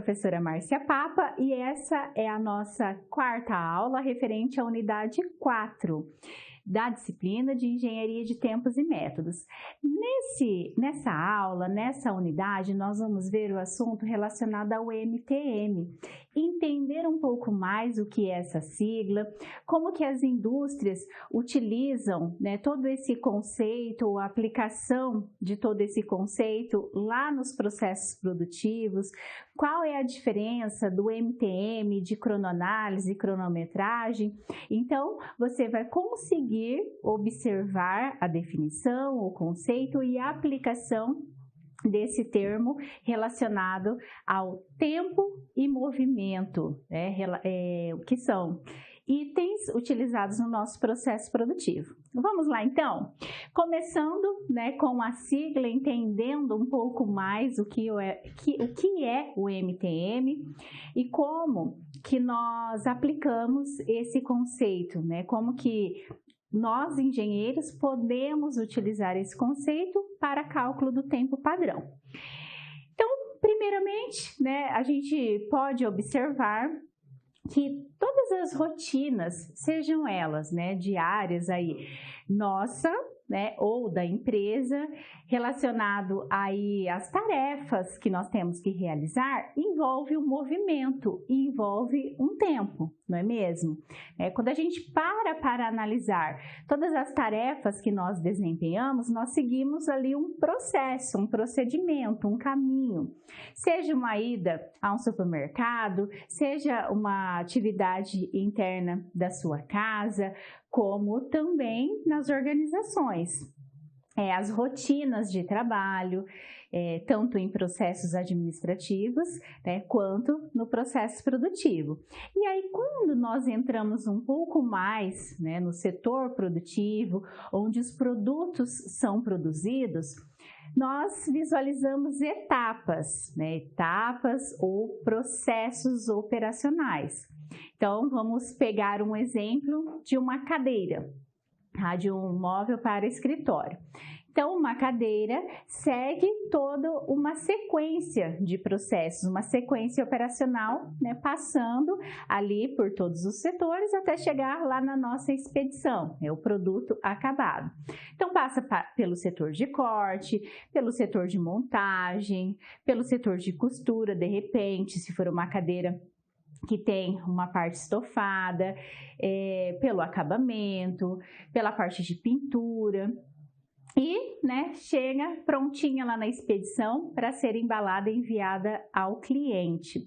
professora Márcia Papa e essa é a nossa quarta aula referente à unidade 4 da disciplina de Engenharia de Tempos e Métodos. Nessa aula, nessa unidade, nós vamos ver o assunto relacionado ao MTM, entender um pouco mais o que é essa sigla, como que as indústrias utilizam, todo esse conceito, a aplicação de todo esse conceito lá nos processos produtivos, qual é a diferença do MTM, de cronoanálise e cronometragem. Então, você vai conseguir observar a definição, o conceito e a aplicação desse termo relacionado ao tempo e movimento, que são itens utilizados no nosso processo produtivo. Vamos lá então? Começando com a sigla, entendendo um pouco mais o que é o MTM e como que nós aplicamos esse conceito, como que nós, engenheiros, podemos utilizar esse conceito para cálculo do tempo padrão. Então, primeiramente, a gente pode observar que todas as rotinas, sejam elas diárias aí, nossa, ou da empresa, relacionado aí às tarefas que nós temos que realizar, envolve um movimento, envolve um tempo, não é mesmo? Quando a gente para analisar todas as tarefas que nós desempenhamos, nós seguimos ali um processo, um procedimento, um caminho. Seja uma ida a um supermercado, seja uma atividade interna da sua casa, como também nas organizações. As rotinas de trabalho, tanto em processos administrativos, quanto no processo produtivo. E aí, quando nós entramos um pouco mais no setor produtivo, onde os produtos são produzidos, nós visualizamos etapas, etapas ou processos operacionais. Então, vamos pegar um exemplo de uma cadeira, de um móvel para escritório. Então, uma cadeira segue toda uma sequência de processos, uma sequência operacional, passando ali por todos os setores até chegar lá na nossa expedição, o produto acabado. Então, passa pelo setor de corte, pelo setor de montagem, pelo setor de costura, de repente, se for uma cadeira que tem uma parte estofada, pelo acabamento, pela parte de pintura e chega prontinha lá na expedição para ser embalada e enviada ao cliente.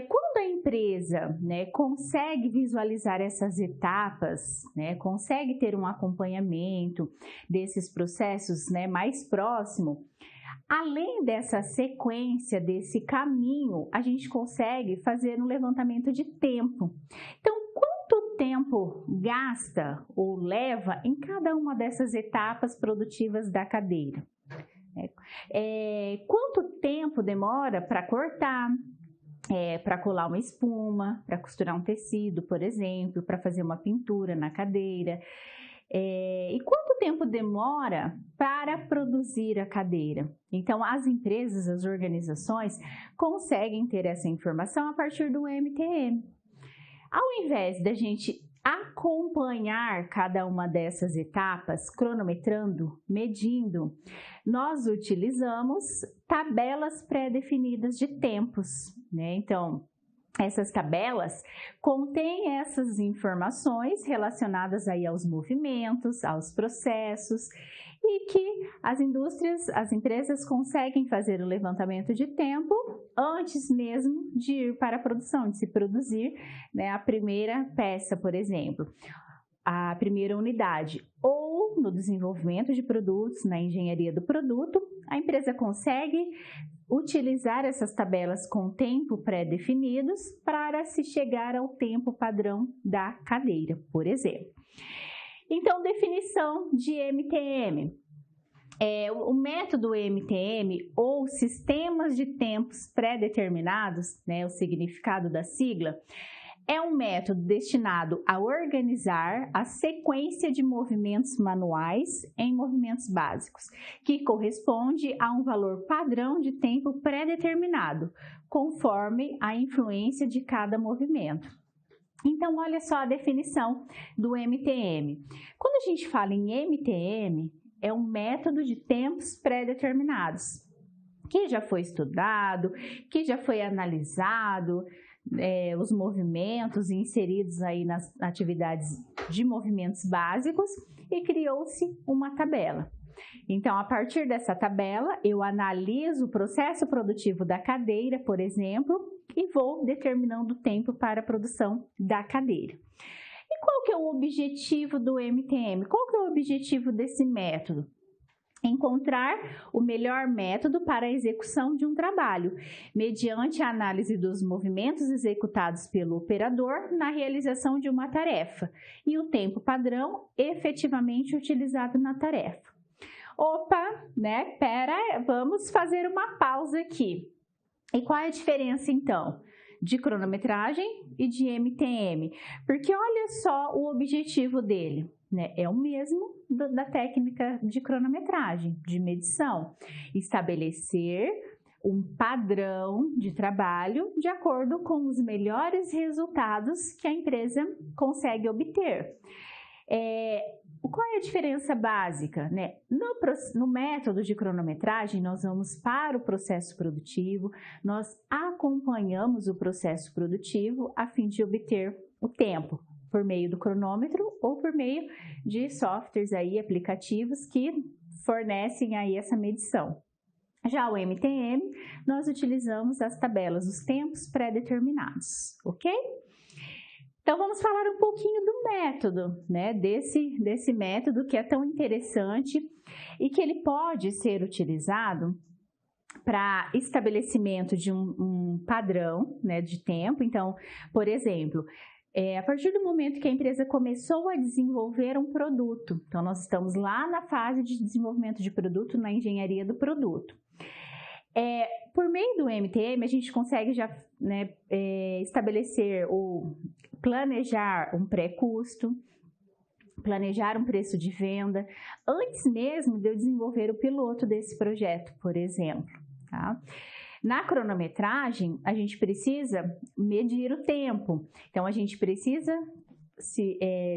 Quando a empresa consegue visualizar essas etapas, consegue ter um acompanhamento desses processos mais próximo, além dessa sequência, desse caminho, a gente consegue fazer um levantamento de tempo. Então, quanto tempo gasta ou leva em cada uma dessas etapas produtivas da cadeira? Quanto tempo demora para cortar? Para colar uma espuma, para costurar um tecido, por exemplo, para fazer uma pintura na cadeira. E quanto tempo demora para produzir a cadeira? Então, as empresas, as organizações conseguem ter essa informação a partir do MTM. Ao invés da gente acompanhar cada uma dessas etapas, cronometrando, medindo, nós utilizamos tabelas pré-definidas de tempos, Então, essas tabelas contêm essas informações relacionadas aí aos movimentos, aos processos e que as indústrias, as empresas conseguem fazer o levantamento de tempo antes mesmo de ir para a produção, de se produzir a primeira peça, por exemplo, a primeira unidade, ou no desenvolvimento de produtos, na engenharia do produto, a empresa consegue utilizar essas tabelas com tempo pré-definidos para se chegar ao tempo padrão da cadeira, por exemplo. Então, definição de MTM. O método MTM, ou sistemas de tempos pré-determinados, o significado da sigla, é um método destinado a organizar a sequência de movimentos manuais em movimentos básicos, que corresponde a um valor padrão de tempo pré-determinado, conforme a influência de cada movimento. Então, olha só a definição do MTM. Quando a gente fala em MTM, é um método de tempos pré-determinados, que já foi estudado, que já foi analisado, os movimentos inseridos aí nas atividades de movimentos básicos e criou-se uma tabela. Então, a partir dessa tabela, eu analiso o processo produtivo da cadeira, por exemplo, e vou determinando o tempo para a produção da cadeira. E qual que é o objetivo do MTM? Qual que é o objetivo desse método? Encontrar o melhor método para a execução de um trabalho, mediante a análise dos movimentos executados pelo operador na realização de uma tarefa e o tempo padrão efetivamente utilizado na tarefa. Opa, né? Vamos fazer uma pausa aqui. E qual é a diferença então de cronometragem e de MTM? Porque olha só o objetivo dele. Né? É o mesmo da técnica de cronometragem, de medição. Estabelecer um padrão de trabalho de acordo com os melhores resultados que a empresa consegue obter. Qual é a diferença básica? Né? No método de cronometragem, nós vamos para o processo produtivo, nós acompanhamos o processo produtivo a fim de obter o tempo, por meio do cronômetro ou por meio de softwares aí, aplicativos que fornecem aí essa medição. Já o MTM, nós utilizamos as tabelas, os tempos pré-determinados, ok? Então, vamos falar um pouquinho do método, né? Desse método que é tão interessante e que ele pode ser utilizado para estabelecimento de um padrão, né, de tempo. Então, por exemplo, a partir do momento que a empresa começou a desenvolver um produto, então nós estamos lá na fase de desenvolvimento de produto, na engenharia do produto. Por meio do MTM, a gente consegue já, né, estabelecer ou planejar um pré-custo, planejar um preço de venda, antes mesmo de eu desenvolver o piloto desse projeto, por exemplo. Tá? Na cronometragem, a gente precisa medir o tempo. Então, a gente precisa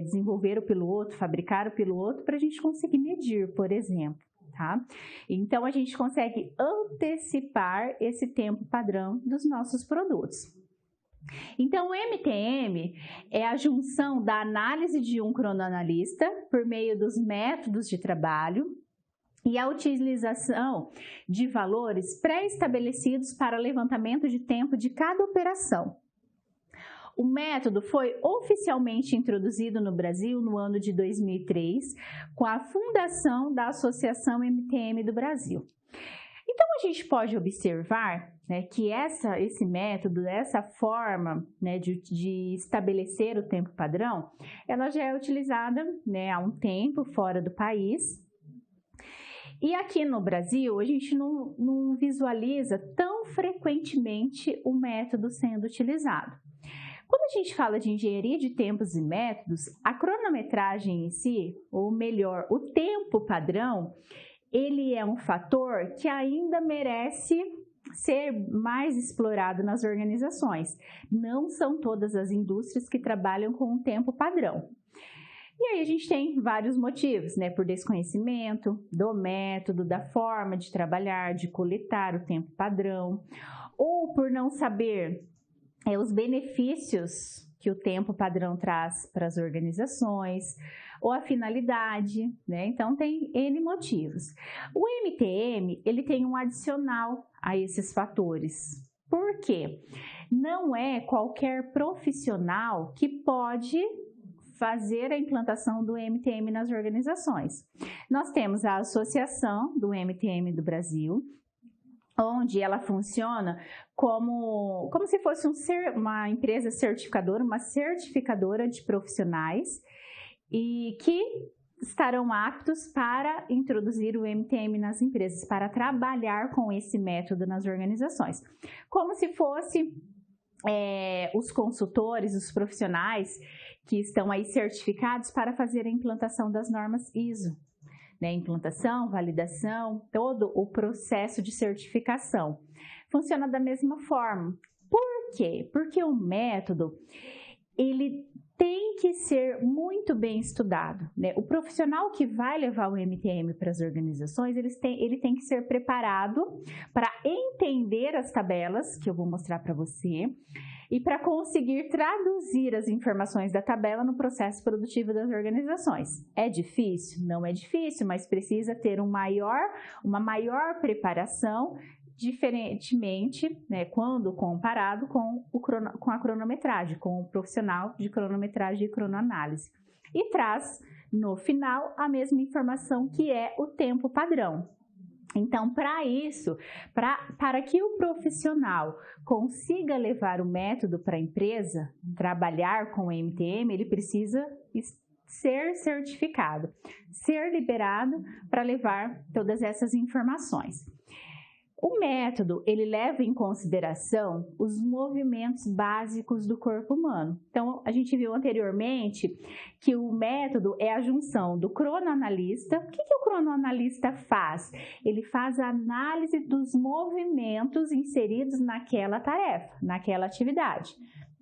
desenvolver o piloto, fabricar o piloto para a gente conseguir medir, por exemplo. Tá? Então, a gente consegue antecipar esse tempo padrão dos nossos produtos. Então, o MTM é a junção da análise de um cronoanalista por meio dos métodos de trabalho e a utilização de valores pré-estabelecidos para levantamento de tempo de cada operação. O método foi oficialmente introduzido no Brasil no ano de 2003, com a fundação da Associação MTM do Brasil. Então, a gente pode observar, né, que esse método, essa forma, né, de estabelecer o tempo padrão, ela já é utilizada, né, há um tempo fora do país. E aqui no Brasil, a gente não visualiza tão frequentemente o método sendo utilizado. Quando a gente fala de engenharia de tempos e métodos, a cronometragem em si, ou melhor, o tempo padrão, ele é um fator que ainda merece ser mais explorado nas organizações. Não são todas as indústrias que trabalham com um tempo padrão. E aí a gente tem vários motivos, né? Por desconhecimento do método, da forma de trabalhar, de coletar o tempo padrão, ou por não saber os benefícios que o tempo padrão traz para as organizações, ou a finalidade, né? Então, tem N motivos. O MTM, ele tem um adicional a esses fatores. Por quê? Não é qualquer profissional que pode fazer a implantação do MTM nas organizações. Nós temos a Associação do MTM do Brasil, onde ela funciona como se fosse uma empresa certificadora, uma certificadora de profissionais e que estarão aptos para introduzir o MTM nas empresas, para trabalhar com esse método nas organizações. Como se fosse os consultores, os profissionais que estão aí certificados para fazer a implantação das normas ISO, né? Implantação, validação, todo o processo de certificação. Funciona da mesma forma. Por quê? Porque o método, ele tem que ser muito bem estudado, né? O profissional que vai levar o MTM para as organizações, ele tem que ser preparado para entender as tabelas, que eu vou mostrar para você, e para conseguir traduzir as informações da tabela no processo produtivo das organizações. É difícil? Não é difícil, mas precisa ter uma maior preparação, diferentemente, né, quando comparado com a cronometragem, com o profissional de cronometragem e cronoanálise. E traz, no final, a mesma informação que é o tempo padrão. Então, para isso, para que o profissional consiga levar o método para a empresa, trabalhar com o MTM, ele precisa ser certificado, ser liberado para levar todas essas informações. O método, ele leva em consideração os movimentos básicos do corpo humano. Então, a gente viu anteriormente que o método é a junção do cronoanalista. O que o cronoanalista faz? Ele faz a análise dos movimentos inseridos naquela tarefa, naquela atividade,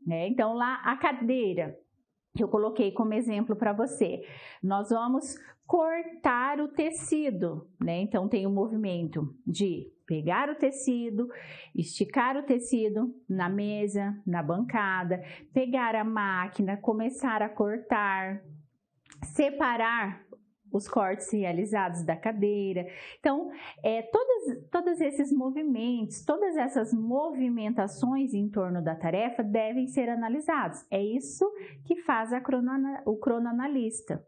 né? Então, lá a cadeira, que eu coloquei como exemplo para você, nós vamos cortar o tecido, né? Então, tem o movimento de pegar o tecido, esticar o tecido na mesa, na bancada, pegar a máquina, começar a cortar, separar os cortes realizados da cadeira. Então, todos esses movimentos, todas essas movimentações em torno da tarefa devem ser analisados. É isso que faz o cronoanalista.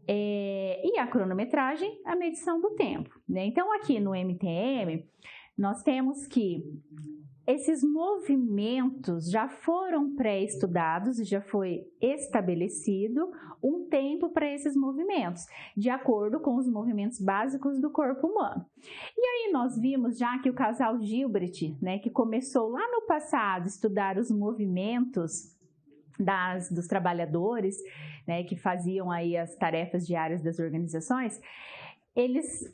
E a cronometragem, a medição do tempo, né? Então, aqui no MTM, nós temos que esses movimentos já foram pré-estudados e já foi estabelecido um tempo para esses movimentos, de acordo com os movimentos básicos do corpo humano. E aí nós vimos já que o casal Gilbert, né, que começou lá no passado a estudar os movimentos dos trabalhadores, né, que faziam aí as tarefas diárias das organizações, eles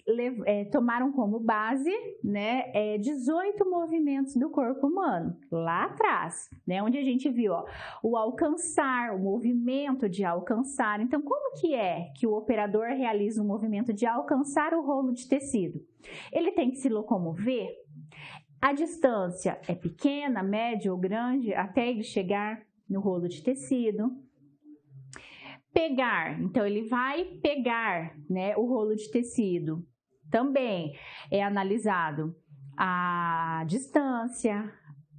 tomaram como base, né, 18 movimentos do corpo humano, lá atrás, né, onde a gente viu o alcançar, o movimento de alcançar. Então, como que é que o operador realiza o movimento de alcançar o rolo de tecido? Ele tem que se locomover, a distância é pequena, média ou grande, até ele chegar no rolo de tecido. Pegar, então ele vai pegar, né, o rolo de tecido. Também é analisado a distância,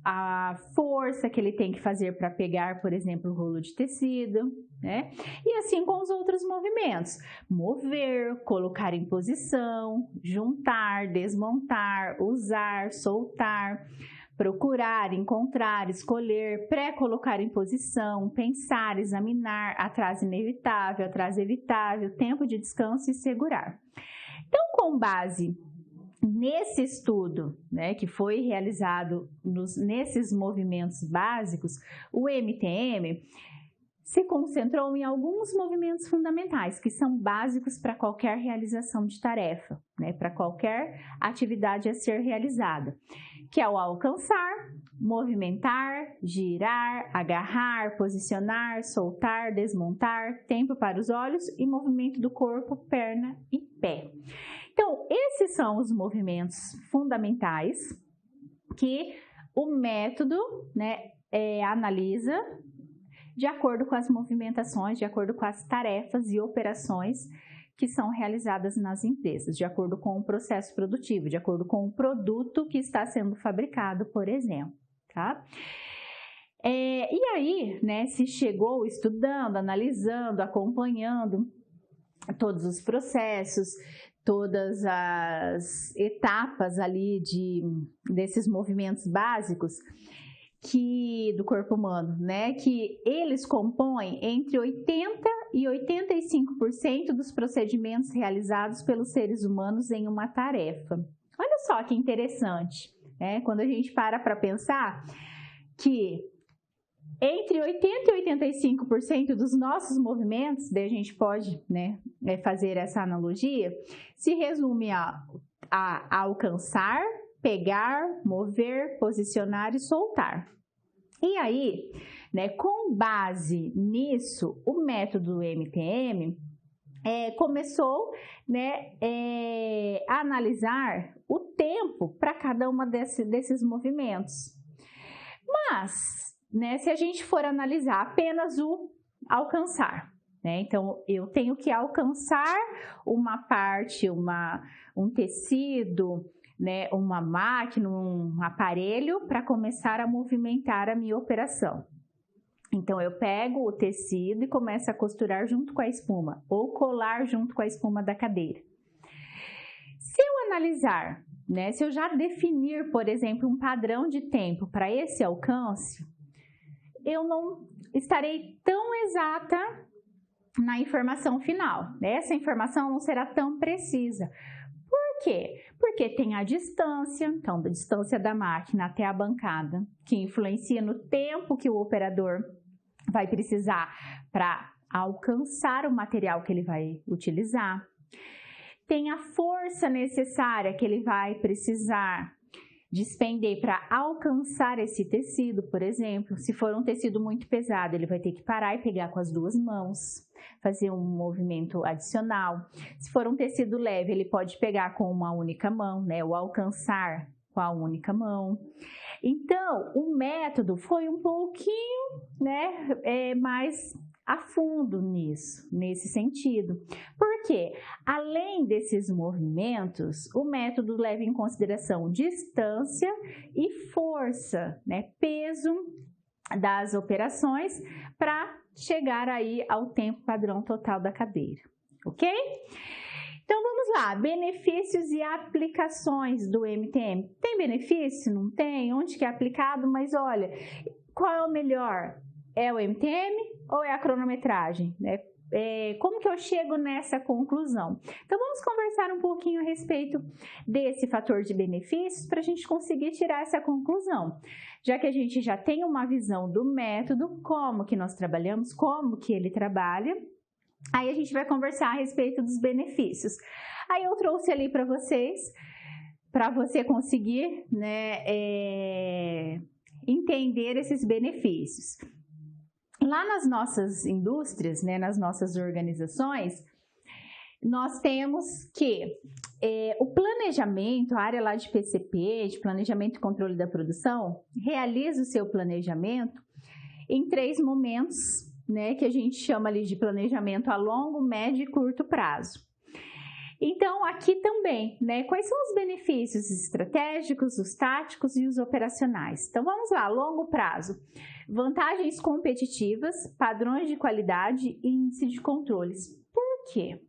a força que ele tem que fazer para pegar, por exemplo, o rolo de tecido, né? E assim com os outros movimentos: mover, colocar em posição, juntar, desmontar, usar, soltar, procurar, encontrar, escolher, pré-colocar em posição, pensar, examinar, atraso inevitável, atraso evitável, tempo de descanso e segurar. Então, com base nesse estudo, né, que foi realizado nesses movimentos básicos, o MTM se concentrou em alguns movimentos fundamentais que são básicos para qualquer realização de tarefa, né, para qualquer atividade a ser realizada, que é o alcançar, movimentar, girar, agarrar, posicionar, soltar, desmontar, tempo para os olhos e movimento do corpo, perna e pé. Então, esses são os movimentos fundamentais que o método, né, analisa de acordo com as movimentações, de acordo com as tarefas e operações que são realizadas nas empresas, de acordo com o processo produtivo, de acordo com o produto que está sendo fabricado, por exemplo, tá? E aí, né, se chegou estudando, analisando, acompanhando todos os processos, todas as etapas ali desses movimentos básicos do corpo humano, né, que eles compõem entre 80% e 85% dos procedimentos realizados pelos seres humanos em uma tarefa. Olha só que interessante, né? Quando a gente para pensar que entre 80% e 85% dos nossos movimentos, daí a gente pode, né, fazer essa analogia, se resume a alcançar, pegar, mover, posicionar e soltar. E aí, né, com base nisso, o método MTM começou, né, a analisar o tempo para cada uma desses movimentos. Mas, né, se a gente for analisar apenas o alcançar, né, então eu tenho que alcançar uma parte, um tecido, né, uma máquina, um aparelho para começar a movimentar a minha operação. Então, eu pego o tecido e começo a costurar junto com a espuma ou colar junto com a espuma da cadeira. Se eu analisar, né, se eu já definir, por exemplo, um padrão de tempo para esse alcance, eu não estarei tão exata na informação final. Essa informação não será tão precisa. Por quê? Porque tem a distância, então, da distância da máquina até a bancada, que influencia no tempo que o operador vai precisar para alcançar o material que ele vai utilizar. Tem a força necessária que ele vai precisar despender para alcançar esse tecido, por exemplo. Se for um tecido muito pesado, ele vai ter que parar e pegar com as duas mãos, fazer um movimento adicional. Se for um tecido leve, ele pode pegar com uma única mão, né? Ou alcançar com a única mão. Então, o método foi um pouquinho, né, mais a fundo nesse sentido. Porque, além desses movimentos, o método leva em consideração distância e força, né, peso das operações para chegar aí ao tempo padrão total da cadeira, ok? Então, vamos lá, benefícios e aplicações do MTM. Tem benefício? Não tem? Onde que é aplicado? Mas olha, qual é o melhor? É o MTM ou é a cronometragem? Como que eu chego nessa conclusão? Então, vamos conversar um pouquinho a respeito desse fator de benefícios para a gente conseguir tirar essa conclusão. Já que a gente já tem uma visão do método, como que nós trabalhamos, como que ele trabalha, aí a gente vai conversar a respeito dos benefícios. Aí eu trouxe ali para vocês, para você conseguir, né, entender esses benefícios. Lá nas nossas indústrias, né, nas nossas organizações, nós temos que o planejamento, a área lá de PCP, de Planejamento e Controle da Produção, realiza o seu planejamento em 3 momentos, né, que a gente chama ali de planejamento a longo, médio e curto prazo. Então, aqui também, né, quais são os benefícios estratégicos, os táticos e os operacionais? Então, vamos lá, longo prazo. Vantagens competitivas, padrões de qualidade e índice de controles. Por quê?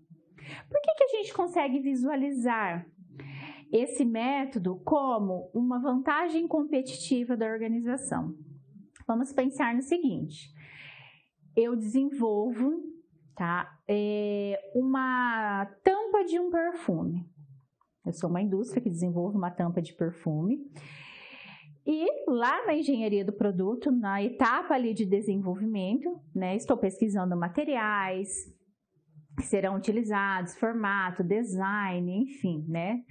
Por que a gente consegue visualizar esse método como uma vantagem competitiva da organização? Vamos pensar no seguinte: eu desenvolvo, tá, uma tampa de um perfume. Eu sou uma indústria que desenvolve uma tampa de perfume. E lá na engenharia do produto, na etapa ali de desenvolvimento, né, estou pesquisando materiais que serão utilizados, formato, design, enfim, né,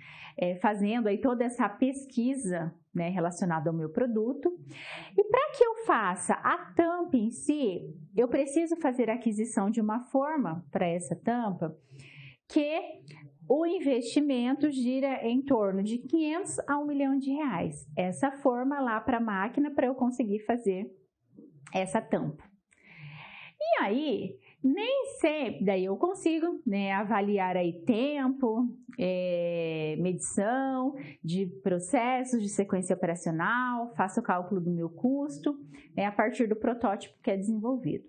fazendo aí toda essa pesquisa, né, relacionada ao meu produto. E para que eu faça a tampa em si, eu preciso fazer a aquisição de uma forma para essa tampa que o investimento gira em torno de 500 a 1 milhão de reais. Essa forma lá para a máquina para eu conseguir fazer essa tampa. E aí, nem sempre, daí eu consigo, né, avaliar aí tempo, medição de processos de sequência operacional, faço o cálculo do meu custo, a partir do protótipo que é desenvolvido.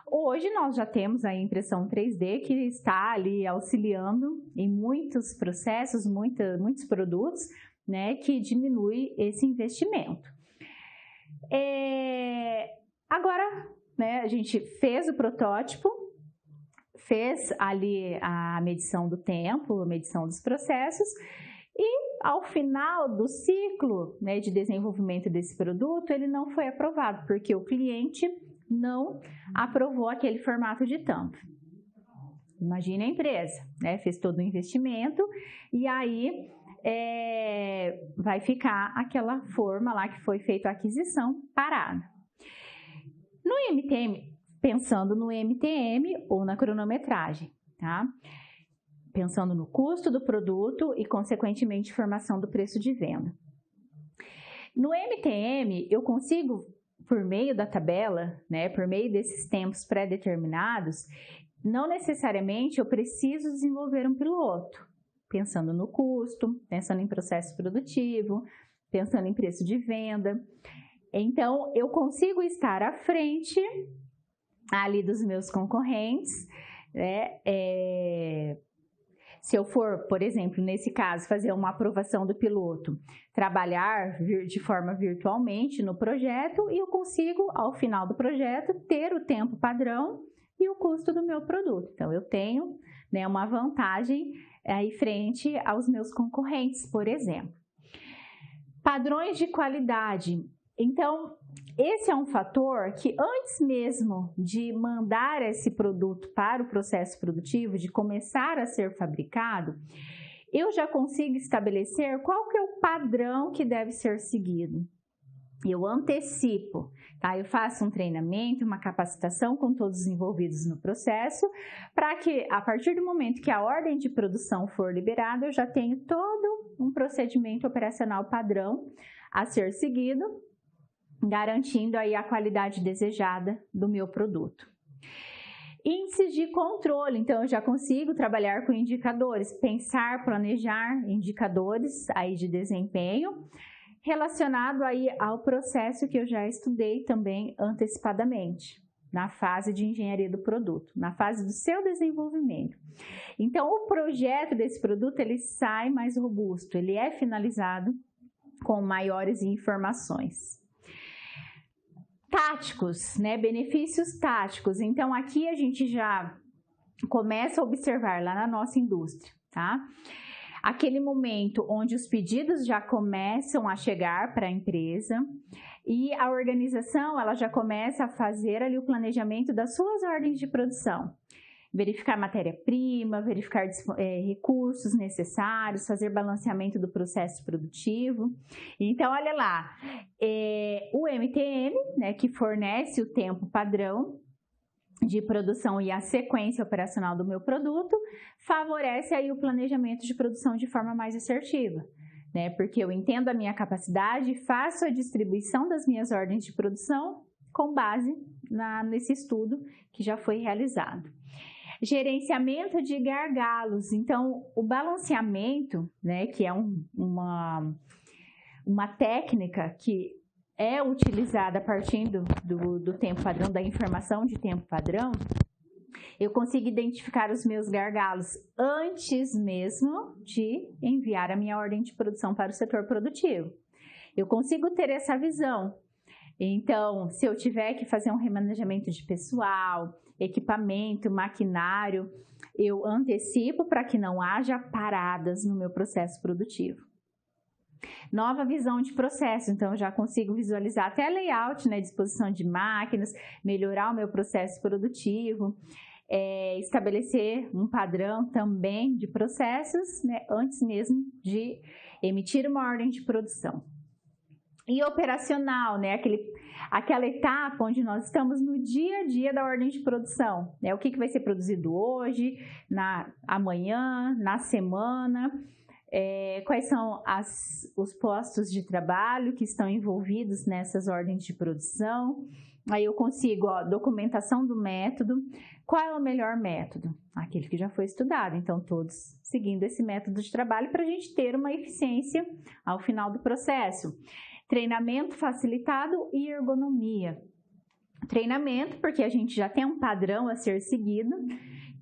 Hoje nós já temos a impressão 3D que está ali auxiliando em muitos processos, muitos produtos, né, que diminui esse investimento. Agora, né, a gente fez o protótipo, fez ali a medição do tempo, a medição dos processos e ao final do ciclo, né, de desenvolvimento desse produto, ele não foi aprovado, porque o cliente não aprovou aquele formato de tampa. Imagina a empresa, né, fez todo o investimento e aí vai ficar aquela forma lá que foi feita a aquisição parada. No MTM, pensando no MTM ou na cronometragem, tá? Pensando no custo do produto e, consequentemente, formação do preço de venda. No MTM, eu consigo, por meio da tabela, né, por meio desses tempos pré-determinados, não necessariamente eu preciso desenvolver um piloto, pensando no custo, pensando em processo produtivo, pensando em preço de venda. Então, eu consigo estar à frente ali dos meus concorrentes, né? Se eu for, por exemplo, nesse caso, fazer uma aprovação do piloto, trabalhar de forma virtualmente no projeto e eu consigo, ao final do projeto, ter o tempo padrão e o custo do meu produto. Então, eu tenho, né, uma vantagem aí frente aos meus concorrentes, por exemplo. Padrões de qualidade. Então, esse é um fator que antes mesmo de mandar esse produto para o processo produtivo, de começar a ser fabricado, eu já consigo estabelecer qual que é o padrão que deve ser seguido. Eu antecipo, tá? Eu faço um treinamento, uma capacitação com todos os envolvidos no processo, para que a partir do momento que a ordem de produção for liberada, eu já tenho todo um procedimento operacional padrão a ser seguido, garantindo aí a qualidade desejada do meu produto. Índices de controle, então eu já consigo trabalhar com indicadores, pensar, planejar indicadores aí de desempenho, relacionado aí ao processo que eu já estudei também antecipadamente, na fase de engenharia do produto, na fase do seu desenvolvimento. Então, o projeto desse produto, ele sai mais robusto, ele é finalizado com maiores informações. Táticos, né? Benefícios táticos. Então, aqui a gente já começa a observar lá na nossa indústria, tá? Aquele momento onde os pedidos já começam a chegar para a empresa e a organização ela já começa a fazer ali o planejamento das suas ordens de produção. Verificar matéria-prima, verificar recursos necessários, fazer balanceamento do processo produtivo. Então, olha lá, o MTM, né, que fornece o tempo padrão de produção e a sequência operacional do meu produto, favorece aí o planejamento de produção de forma mais assertiva, né? Porque eu entendo a minha capacidade e faço a distribuição das minhas ordens de produção com base nesse estudo que já foi realizado. Gerenciamento de gargalos. Então, o balanceamento, né, que é uma técnica que é utilizada a partir do tempo padrão, da informação de tempo padrão, eu consigo identificar os meus gargalos antes mesmo de enviar a minha ordem de produção para o setor produtivo. Eu consigo ter essa visão. Então, se eu tiver que fazer um remanejamento de pessoal, equipamento, maquinário, eu antecipo para que não haja paradas no meu processo produtivo. Nova visão de processo, então eu já consigo visualizar até layout, né, disposição de máquinas, melhorar o meu processo produtivo, estabelecer um padrão também de processos, né, antes mesmo de emitir uma ordem de produção. E operacional, né, aquela etapa onde nós estamos no dia a dia da ordem de produção, né, o que vai ser produzido hoje, amanhã, na semana, quais são os postos de trabalho que estão envolvidos nessas ordens de produção. Aí eu consigo, documentação do método. Qual é o melhor método? Aquele que já foi estudado. Então, todos seguindo esse método de trabalho para a gente ter uma eficiência ao final do processo. Treinamento facilitado e ergonomia. Treinamento, porque a gente já tem um padrão a ser seguido,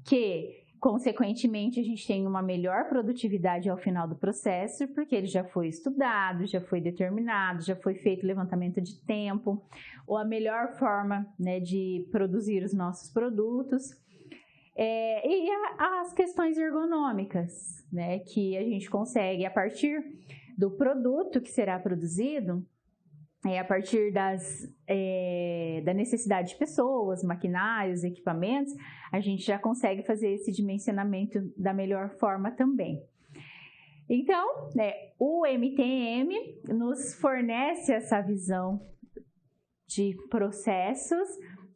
que consequentemente, a gente tem uma melhor produtividade ao final do processo, porque ele já foi estudado, já foi determinado, já foi feito levantamento de tempo, ou a melhor forma, né, de produzir os nossos produtos. As questões ergonômicas, né, que a gente consegue a partir do produto que será produzido, a partir da necessidade de pessoas, maquinários, equipamentos, a gente já consegue fazer esse dimensionamento da melhor forma também. Então, o MTM nos fornece essa visão de processos,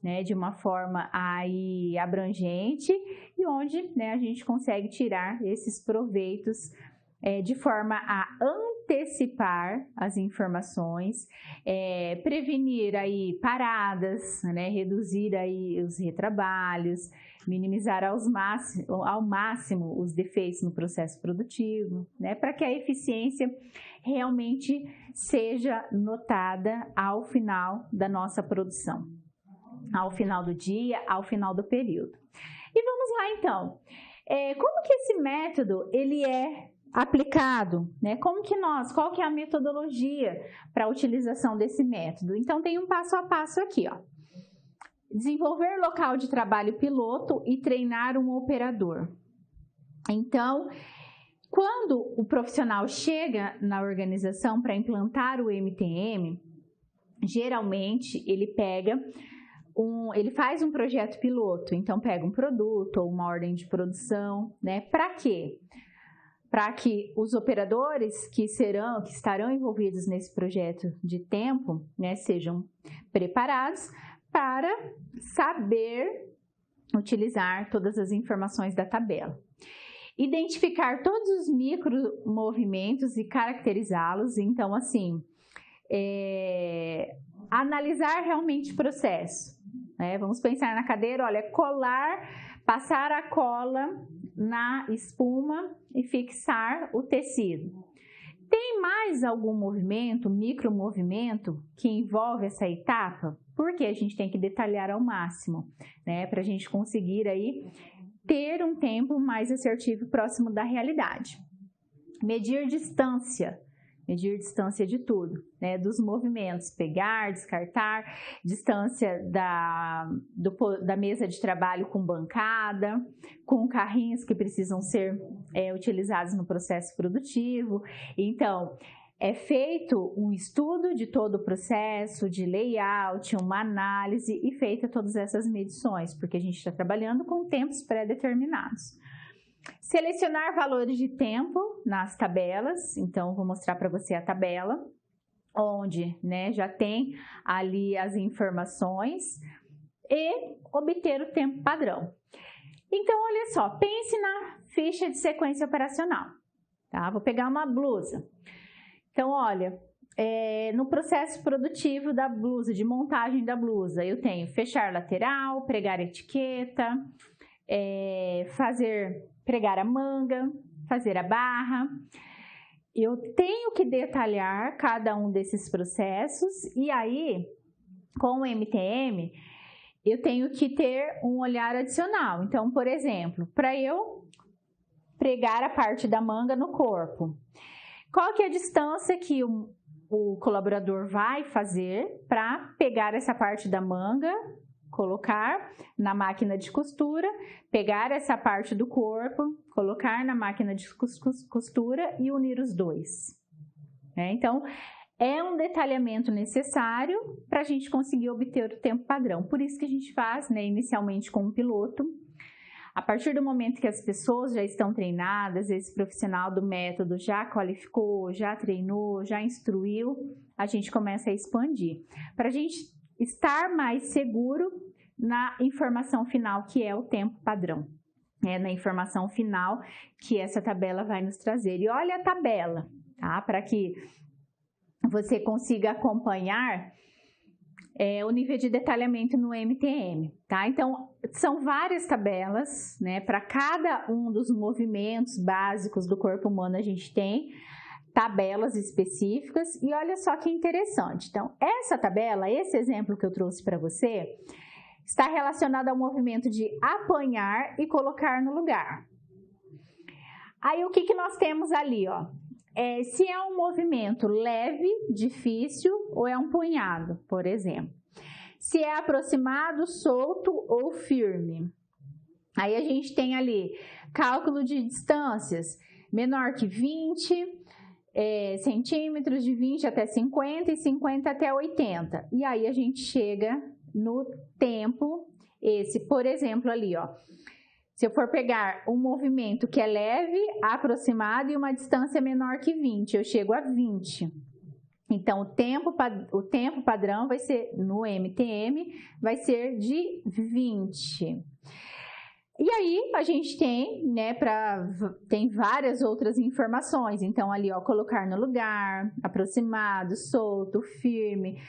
né, de uma forma aí abrangente e onde, né, a gente consegue tirar esses proveitos de forma a antecipar as informações, prevenir aí paradas, né, reduzir aí os retrabalhos, minimizar ao máximo os defeitos no processo produtivo, né, para que a eficiência realmente seja notada ao final da nossa produção, ao final do dia, ao final do período. E vamos lá então, como que esse método ele é aplicado, né? Qual que é a metodologia para a utilização desse método? Então tem um passo a passo aqui, ó. Desenvolver local de trabalho piloto e treinar um operador. Então, quando o profissional chega na organização para implantar o MTM, geralmente ele faz um projeto piloto, então pega um produto ou uma ordem de produção, né? Para quê? Para que os operadores que estarão envolvidos nesse projeto de tempo, né, sejam preparados para saber utilizar todas as informações da tabela. Identificar todos os micromovimentos e caracterizá-los. Então, assim, analisar realmente o processo. Né? Vamos pensar na cadeira, olha, passar a cola na espuma e fixar o tecido. Tem mais algum movimento, micromovimento, que envolve essa etapa? Porque a gente tem que detalhar ao máximo, né? Para a gente conseguir aí ter um tempo mais assertivo próximo da realidade. Medir distância de tudo, né? Dos movimentos, pegar, descartar, distância da mesa de trabalho com bancada, com carrinhos que precisam ser utilizados no processo produtivo. Então, é feito um estudo de todo o processo, de layout, uma análise e feita todas essas medições, porque a gente está trabalhando com tempos pré-determinados. Selecionar valores de tempo nas tabelas, então vou mostrar para você a tabela, onde, né, já tem ali as informações e obter o tempo padrão. Então, olha só, pense na ficha de sequência operacional, tá? Vou pegar uma blusa. Então, olha, no processo produtivo da blusa, de montagem da blusa, eu tenho fechar lateral, pregar etiqueta, pregar a manga, fazer a barra. Eu tenho que detalhar cada um desses processos e aí, com o MTM, eu tenho que ter um olhar adicional. Então, por exemplo, para eu pregar a parte da manga no corpo, qual que é a distância que o colaborador vai fazer para pegar essa parte da manga, colocar na máquina de costura, pegar essa parte do corpo, colocar na máquina de costura e unir os dois. Então, é um detalhamento necessário para a gente conseguir obter o tempo padrão. Por isso que a gente faz, né, inicialmente com um piloto. A partir do momento que as pessoas já estão treinadas, esse profissional do método já qualificou, já treinou, já instruiu, a gente começa a expandir. Para a gente estar mais seguro na informação final, que é o tempo padrão. Na informação final que essa tabela vai nos trazer. E olha a tabela, tá? Para que você consiga acompanhar o nível de detalhamento no MTM, tá? Então, são várias tabelas, né? Para cada um dos movimentos básicos do corpo humano, a gente tem tabelas específicas e olha só que interessante. Então, essa tabela, esse exemplo que eu trouxe para você, está relacionado ao movimento de apanhar e colocar no lugar. Aí, o que nós temos ali, ó? Se é um movimento leve, difícil ou é um punhado, por exemplo. Se é aproximado, solto ou firme. Aí a gente tem ali cálculo de distâncias, menor que 20 centímetros, de 20 até 50 e 50 até 80. E aí a gente chega no tempo, por exemplo, ali, ó. Se eu for pegar um movimento que é leve, aproximado e uma distância menor que 20, eu chego a 20. Então, o tempo padrão vai ser, no MTM, vai ser de 20. E aí, a gente tem, né, tem várias outras informações. Então, ali, ó, colocar no lugar, aproximado, solto, firme.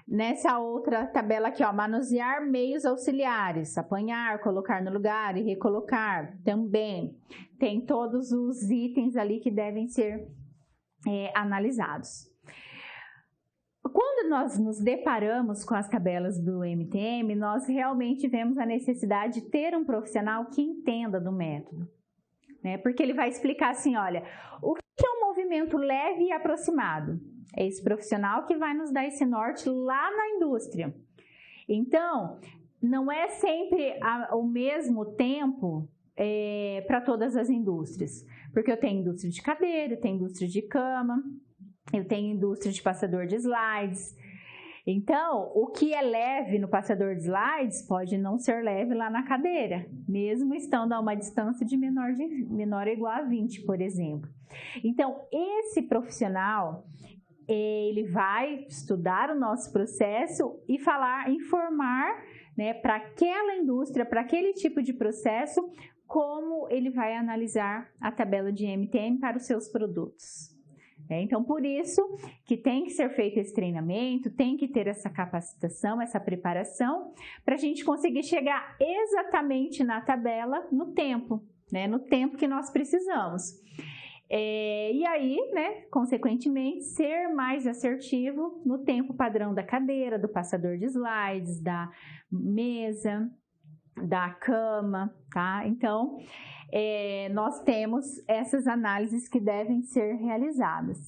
Nessa outra tabela aqui, ó, manusear meios auxiliares, apanhar, colocar no lugar e recolocar também. Tem todos os itens ali que devem ser analisados. Quando nós nos deparamos com as tabelas do MTM, nós realmente vemos a necessidade de ter um profissional que entenda do método, né? Porque ele vai explicar assim, olha, o que é um movimento leve e aproximado? É esse profissional que vai nos dar esse norte lá na indústria. Então, não é sempre o mesmo tempo para todas as indústrias, porque eu tenho indústria de cadeira, eu tenho indústria de cama, eu tenho indústria de passador de slides. Então, o que é leve no passador de slides pode não ser leve lá na cadeira, mesmo estando a uma distância de menor ou igual a 20, por exemplo. Então, esse profissional, ele vai estudar o nosso processo e informar, né, para aquela indústria, para aquele tipo de processo, como ele vai analisar a tabela de MTM para os seus produtos. Então, por isso que tem que ser feito esse treinamento, tem que ter essa capacitação, essa preparação, para a gente conseguir chegar exatamente na tabela no tempo, né? No tempo que nós precisamos. E aí, né, consequentemente, ser mais assertivo no tempo padrão da cadeira, do passador de slides, da mesa, da cama, tá? Então, nós temos essas análises que devem ser realizadas.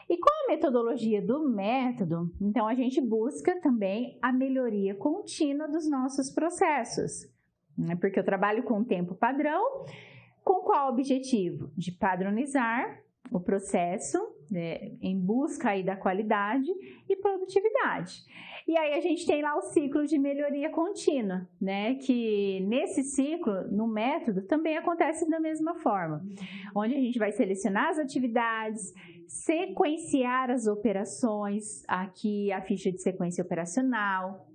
E com a metodologia do método, então a gente busca também a melhoria contínua dos nossos processos, né? Porque eu trabalho com o tempo padrão, com qual objetivo? De padronizar o processo, né, em busca aí da qualidade e produtividade. E aí a gente tem lá o ciclo de melhoria contínua, né? Que nesse ciclo, no método, também acontece da mesma forma, onde a gente vai selecionar as atividades, sequenciar as operações, aqui a ficha de sequência operacional,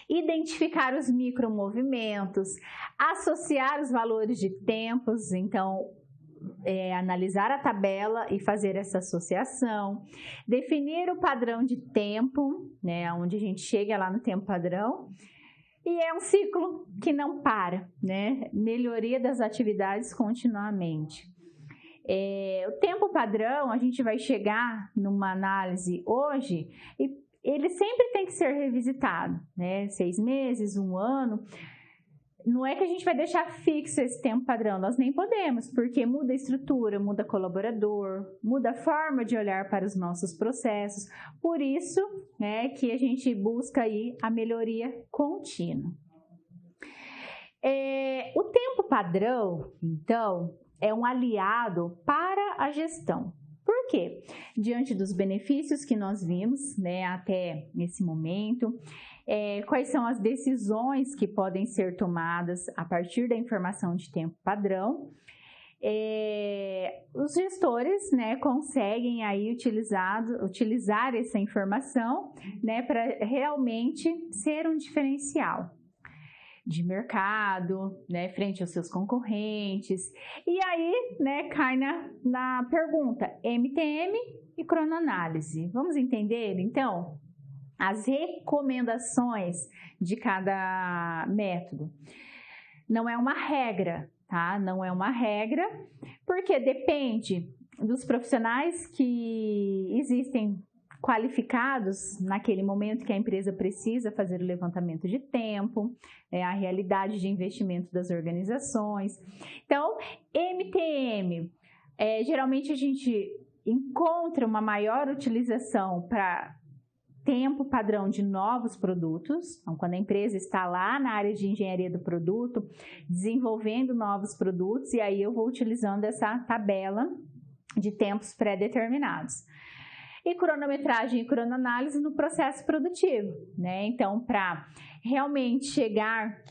identificar os micromovimentos, associar os valores de tempos, então analisar a tabela e fazer essa associação, definir o padrão de tempo, né, onde a gente chega lá no tempo padrão, e é um ciclo que não para, né, melhoria das atividades continuamente. O tempo padrão, a gente vai chegar numa análise hoje e ele sempre tem que ser revisitado, né, 6 meses, 1 ano. Não é que a gente vai deixar fixo esse tempo padrão, nós nem podemos, porque muda a estrutura, muda colaborador, muda a forma de olhar para os nossos processos. Por isso, né, que a gente busca aí a melhoria contínua. O tempo padrão, então, é um aliado para a gestão. Por quê? Diante dos benefícios que nós vimos, né, até esse momento, quais são as decisões que podem ser tomadas a partir da informação de tempo padrão, os gestores, né, conseguem aí utilizar essa informação, né, para realmente ser um diferencial de mercado, né, frente aos seus concorrentes. E aí, né, cai na pergunta MTM e cronoanálise. Vamos entender, então, as recomendações de cada método. Não é uma regra, tá? Não é uma regra, porque depende dos profissionais que existem qualificados naquele momento que a empresa precisa fazer o levantamento de tempo, a realidade de investimento das organizações. Então, MTM, geralmente a gente encontra uma maior utilização para tempo padrão de novos produtos. Então, quando a empresa está lá na área de engenharia do produto, desenvolvendo novos produtos, e aí eu vou utilizando essa tabela de tempos pré-determinados. E cronometragem e cronoanálise no processo produtivo, né? Então, para realmente chegar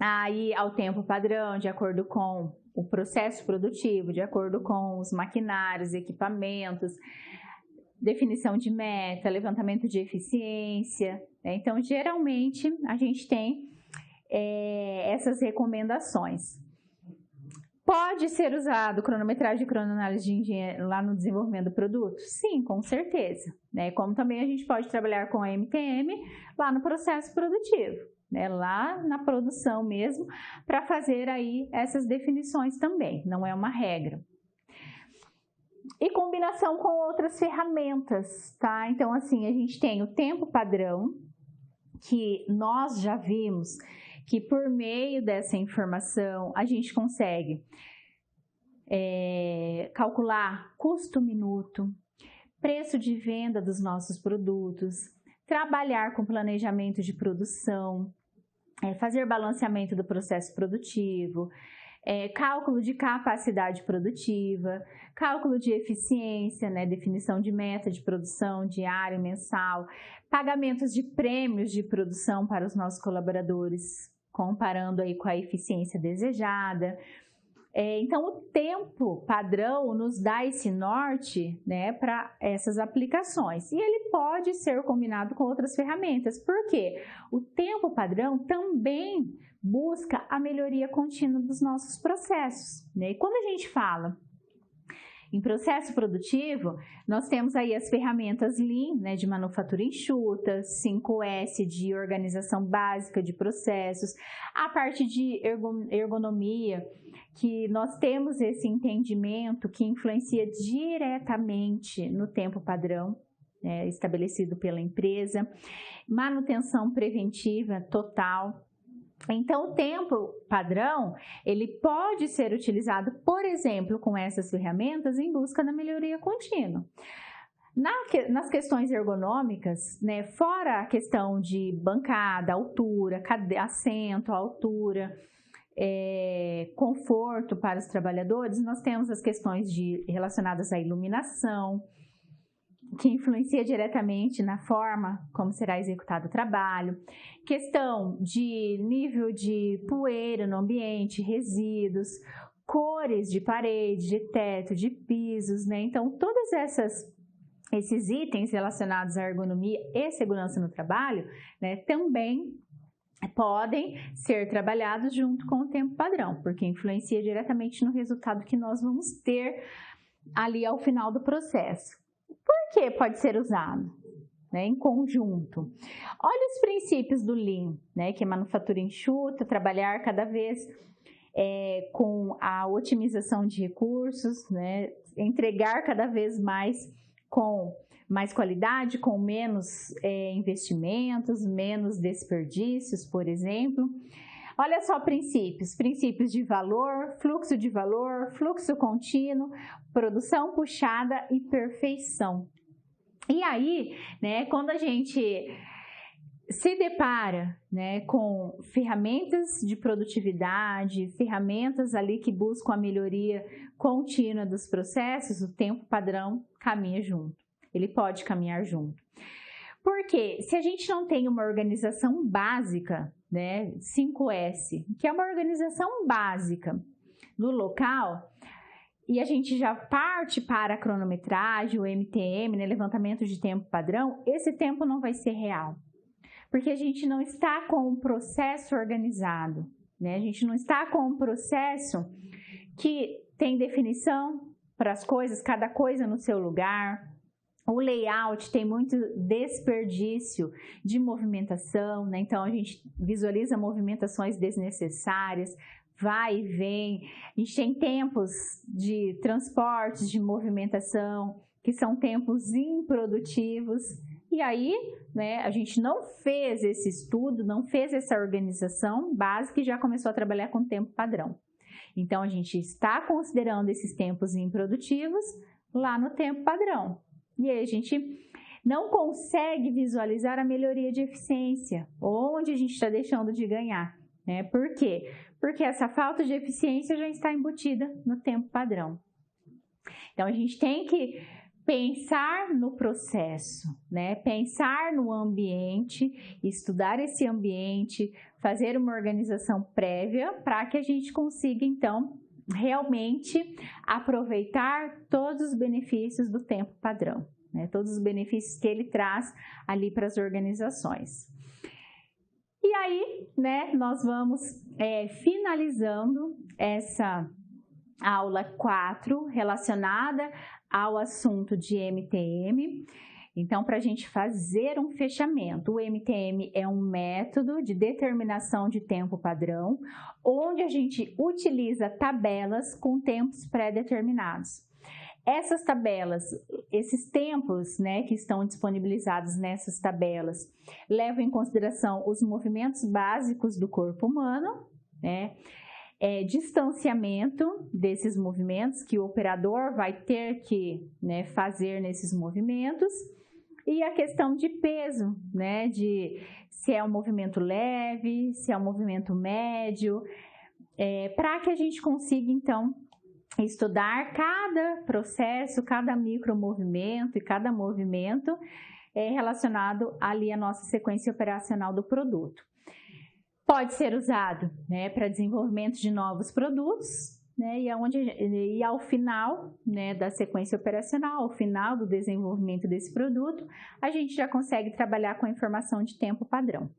aí ao tempo padrão, de acordo com o processo produtivo, de acordo com os maquinários, equipamentos, definição de meta, levantamento de eficiência, né? Então, geralmente, a gente tem essas recomendações. Pode ser usado cronometragem e cronoanálise de engenharia lá no desenvolvimento do produto? Sim, com certeza, né? Como também a gente pode trabalhar com a MTM lá no processo produtivo, né? Lá na produção mesmo, para fazer aí essas definições também, não é uma regra. E combinação com outras ferramentas, tá? Então, assim, a gente tem o tempo padrão, que nós já vimos que por meio dessa informação a gente consegue calcular custo minuto, preço de venda dos nossos produtos, trabalhar com planejamento de produção, fazer balanceamento do processo produtivo, cálculo de capacidade produtiva, cálculo de eficiência, né, definição de meta de produção diário, mensal, pagamentos de prêmios de produção para os nossos colaboradores, comparando aí com a eficiência desejada. Então, o tempo padrão nos dá esse norte, né, para essas aplicações. E ele pode ser combinado com outras ferramentas. Por quê? O tempo padrão também busca a melhoria contínua dos nossos processos, né? E quando a gente fala em processo produtivo, nós temos aí as ferramentas Lean, né, de manufatura enxuta, 5S de organização básica de processos, a parte de ergonomia, que nós temos esse entendimento que influencia diretamente no tempo padrão, né, estabelecido pela empresa, manutenção preventiva total. Então, o tempo padrão, ele pode ser utilizado, por exemplo, com essas ferramentas em busca da melhoria contínua. Nas questões ergonômicas, né, fora a questão de bancada, altura, assento, altura, conforto para os trabalhadores, nós temos as questões relacionadas à iluminação, que influencia diretamente na forma como será executado o trabalho, questão de nível de poeira no ambiente, resíduos, cores de parede, de teto, de pisos, né? Então, todos esses itens relacionados à ergonomia e segurança no trabalho, né, também podem ser trabalhados junto com o tempo padrão, porque influencia diretamente no resultado que nós vamos ter ali ao final do processo. Por que pode ser usado, né, em conjunto? Olha os princípios do Lean, né, que é manufatura enxuta, trabalhar cada vez com a otimização de recursos, né, entregar cada vez mais com mais qualidade, com menos investimentos, menos desperdícios, por exemplo. Olha só princípios de valor, fluxo contínuo, produção puxada e perfeição. E aí, né, quando a gente se depara, né, com ferramentas de produtividade, ferramentas ali que buscam a melhoria contínua dos processos, o tempo padrão caminha junto. Ele pode caminhar junto. Porque se a gente não tem uma organização básica, né, 5S, que é uma organização básica no local, e a gente já parte para a cronometragem, o MTM, né, levantamento de tempo padrão, esse tempo não vai ser real. Porque a gente não está com um processo organizado, né? A gente não está com um processo que tem definição para as coisas, cada coisa no seu lugar. O layout tem muito desperdício de movimentação, né? Então a gente visualiza movimentações desnecessárias, vai e vem. A gente tem tempos de transportes, de movimentação, que são tempos improdutivos. E aí, né, a gente não fez esse estudo, não fez essa organização básica e já começou a trabalhar com tempo padrão. Então, a gente está considerando esses tempos improdutivos lá no tempo padrão. E aí, a gente não consegue visualizar a melhoria de eficiência, onde a gente está deixando de ganhar, né? Por quê? Porque essa falta de eficiência já está embutida no tempo padrão. Então, a gente tem que pensar no processo, né? Pensar no ambiente, estudar esse ambiente, fazer uma organização prévia para que a gente consiga, então, realmente aproveitar todos os benefícios do tempo padrão, né? Todos os benefícios que ele traz ali para as organizações. E aí, né, nós vamos finalizando essa aula 4 relacionada ao assunto de MTM. Então, para a gente fazer um fechamento, o MTM é um método de determinação de tempo padrão, onde a gente utiliza tabelas com tempos pré-determinados. Essas tabelas, esses tempos, né, que estão disponibilizados nessas tabelas, levam em consideração os movimentos básicos do corpo humano, né? Distanciamento desses movimentos que o operador vai ter que, né, fazer nesses movimentos, e a questão de peso, né, de se é um movimento leve, se é um movimento médio, para que a gente consiga, então, estudar cada processo, cada micromovimento e cada movimento relacionado ali à nossa sequência operacional do produto. Pode ser usado, né, para desenvolvimento de novos produtos, né, e ao final, né, da sequência operacional, ao final do desenvolvimento desse produto, a gente já consegue trabalhar com a informação de tempo padrão.